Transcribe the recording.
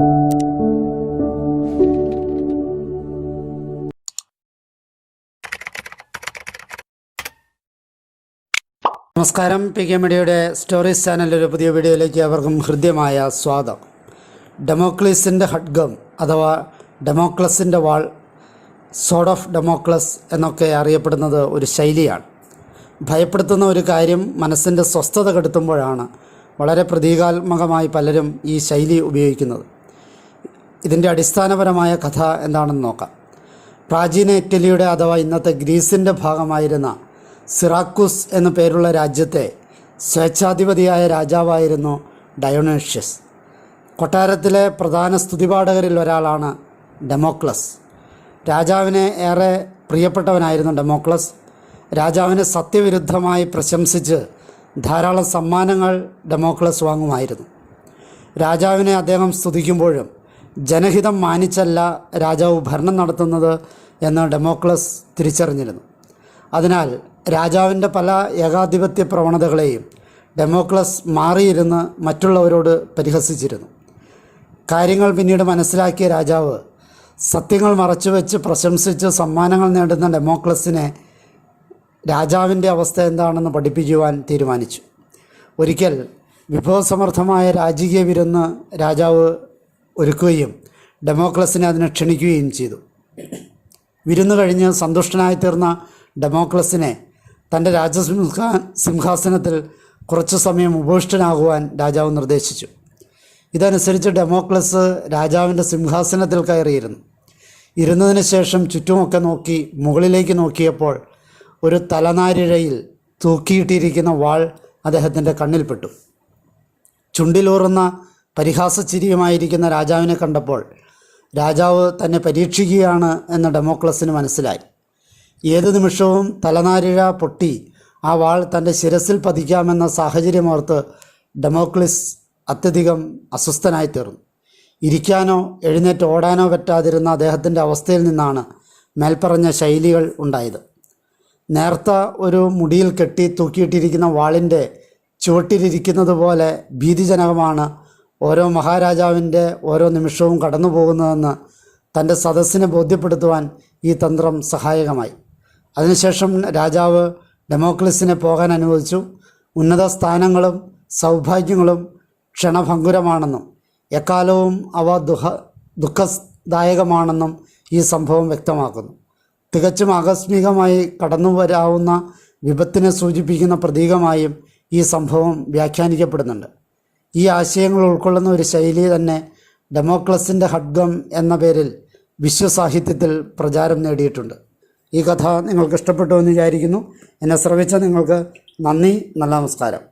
നമസ്കാരം. P K മീഡിയയുടെ stories ചാനലിൻ്റെ പുതിയ വീഡിയോയിലേക്ക് അവർക്കും ഹൃദ്യമായ സ്വാഗതം. ഡെമോക്ലീസിൻ്റെ ഖഡ്ഗം അഥവാ ഡെമോക്ലസിൻ്റെ വാൾ, സോഡ് ഓഫ് ഡെമോക്ലസ് എന്നൊക്കെ അറിയപ്പെടുന്നത് ഒരു ശൈലിയാണ്. ഭയപ്പെടുത്തുന്ന ഒരു കാര്യം മനസ്സിൻ്റെ സ്വസ്ഥത കെടുത്തുമ്പോഴാണ് വളരെ പ്രതീകാത്മകമായി പലരും ഈ ശൈലി ഉപയോഗിക്കുന്നത്. ഇതിൻ്റെ അടിസ്ഥാനപരമായ കഥ എന്താണെന്ന് നോക്കാം. പ്രാചീന ഇറ്റലിയുടെ അഥവാ ഇന്നത്തെ ഗ്രീസിൻ്റെ ഭാഗമായിരുന്ന സിറാക്കൂസ് എന്നു പേരുള്ള രാജ്യത്തെ സ്വേച്ഛാധിപതിയായ രാജാവായിരുന്നു ഡയോണേഷ്യസ്. കൊട്ടാരത്തിലെ പ്രധാന സ്തുതിപാഠകരിൽ ഒരാളാണ് ഡെമോക്ലസ്. രാജാവിനെ ഏറെ പ്രിയപ്പെട്ടവനായിരുന്നു ഡെമോക്ലസ്. രാജാവിനെ സത്യവിരുദ്ധമായി പ്രശംസിച്ച് ധാരാളം സമ്മാനങ്ങൾ ഡെമോക്ലസ് വാങ്ങുമായിരുന്നു. രാജാവിനെ അദ്ദേഹം സ്തുതിക്കുമ്പോഴും ജനഹിതം മാനിച്ചല്ല രാജാവ് ഭരണം നടത്തുന്നത് എന്ന് ഡെമോക്ലസ് തിരിച്ചറിഞ്ഞിരുന്നു. അതിനാൽ രാജാവിൻ്റെ പല ഏകാധിപത്യ പ്രവണതകളെയും ഡെമോക്ലസ് മാറിയിരുന്ന് മറ്റുള്ളവരോട് പരിഹസിച്ചിരുന്നു. കാര്യങ്ങൾ പിന്നീട് മനസ്സിലാക്കിയ രാജാവ് സത്യങ്ങൾ മറച്ചുവെച്ച് പ്രശംസിച്ച് സമ്മാനങ്ങൾ നേടുന്ന ഡെമോക്ലസിനെ രാജാവിൻ്റെ അവസ്ഥ എന്താണെന്ന് പഠിപ്പിക്കുവാൻ തീരുമാനിച്ചു. ഒരിക്കൽ വിഭവസമൃദ്ധമായ രാജകീയ വിരുന്ന് രാജാവ് ഒരുക്കുകയും ഡെമോക്ലസിനെ അതിനെ ക്ഷണിക്കുകയും ചെയ്തു. വിരുന്ന് കഴിഞ്ഞ് സന്തുഷ്ടനായി തീർന്ന ഡെമോക്ലസിനെ തൻ്റെ സിംഹാസനത്തിൽ കുറച്ചു സമയം ഉപവിഷ്ടനാകുവാൻ രാജാവ് നിർദ്ദേശിച്ചു. ഇതനുസരിച്ച് ഡെമോക്ലസ് രാജാവിൻ്റെ സിംഹാസനത്തിൽ കയറിയിരുന്നു. ഇരുന്നതിന് ശേഷം ചുറ്റുമൊക്കെ നോക്കി മുകളിലേക്ക് നോക്കിയപ്പോൾ ഒരു തലനാരിഴയിൽ തൂക്കിയിട്ടിരിക്കുന്ന വാൾ അദ്ദേഹത്തിൻ്റെ കണ്ണിൽപ്പെട്ടു. ചുണ്ടിലൂറുന്ന പരിഹാസച്ചിരിയുമായിരിക്കുന്ന രാജാവിനെ കണ്ടപ്പോൾ രാജാവ് തന്നെ പരീക്ഷിക്കുകയാണ് എന്ന് ഡെമോക്ലസിന് മനസ്സിലായി. ഏതു നിമിഷവും തലനാരിഴ പൊട്ടി ആ വാൾ തൻ്റെ ശിരസിൽ പതിക്കാമെന്ന സാഹചര്യമോർത്ത് ഡെമോക്ലസ് അത്യധികം അസ്വസ്ഥനായി തീർന്നു. ഇരിക്കാനോ എഴുന്നേറ്റ് ഓടാനോ പറ്റാതിരുന്ന അദ്ദേഹത്തിൻ്റെ അവസ്ഥയിൽ നിന്നാണ് മേൽപ്പറഞ്ഞ ശൈലികൾ ഉണ്ടായത്. നേർത്ത ഒരു മുടിയിൽ കെട്ടി തൂക്കിയിട്ടിരിക്കുന്ന വാളിൻ്റെ ചുവട്ടിലിരിക്കുന്നത് പോലെ ഭീതിജനകമാണ് ഓരോ മഹാരാജാവിൻ്റെ ഓരോ നിമിഷവും കടന്നു പോകുന്നതെന്ന് തൻ്റെ സദസ്സിനെ ബോധ്യപ്പെടുത്തുവാൻ ഈ തന്ത്രം സഹായകമായി. അതിനുശേഷം രാജാവ് ഡെമോക്ലസിനെ പോകാൻ അനുവദിച്ചു. ഉന്നത സ്ഥാനങ്ങളും സൗഭാഗ്യങ്ങളും ക്ഷണഭങ്കുരമാണെന്നും എക്കാലവും അവ ദുഃഖദായകമാണെന്നും ഈ സംഭവം വ്യക്തമാക്കുന്നു. തികച്ചും ആകസ്മികമായി കടന്നു വരാവുന്ന വിപത്തിനെ സൂചിപ്പിക്കുന്ന പ്രതീകമായും ഈ സംഭവം വ്യാഖ്യാനിക്കപ്പെടുന്നുണ്ട്. ഈ ആശയങ്ങൾ ഉൾക്കൊള്ളുന്ന ഒരു ശൈലി തന്നെ ഡെമോക്ലസിൻ്റെ ഖഡ്ഗം എന്ന പേരിൽ വിശ്വസാഹിത്യത്തിൽ പ്രചാരം നേടിയിട്ടുണ്ട്. ഈ കഥ നിങ്ങൾക്ക് ഇഷ്ടപ്പെട്ടു എന്ന് വിചാരിക്കുന്നു. എന്നെ ശ്രവിച്ച നിങ്ങൾക്ക് നന്ദി. നല്ല നമസ്കാരം.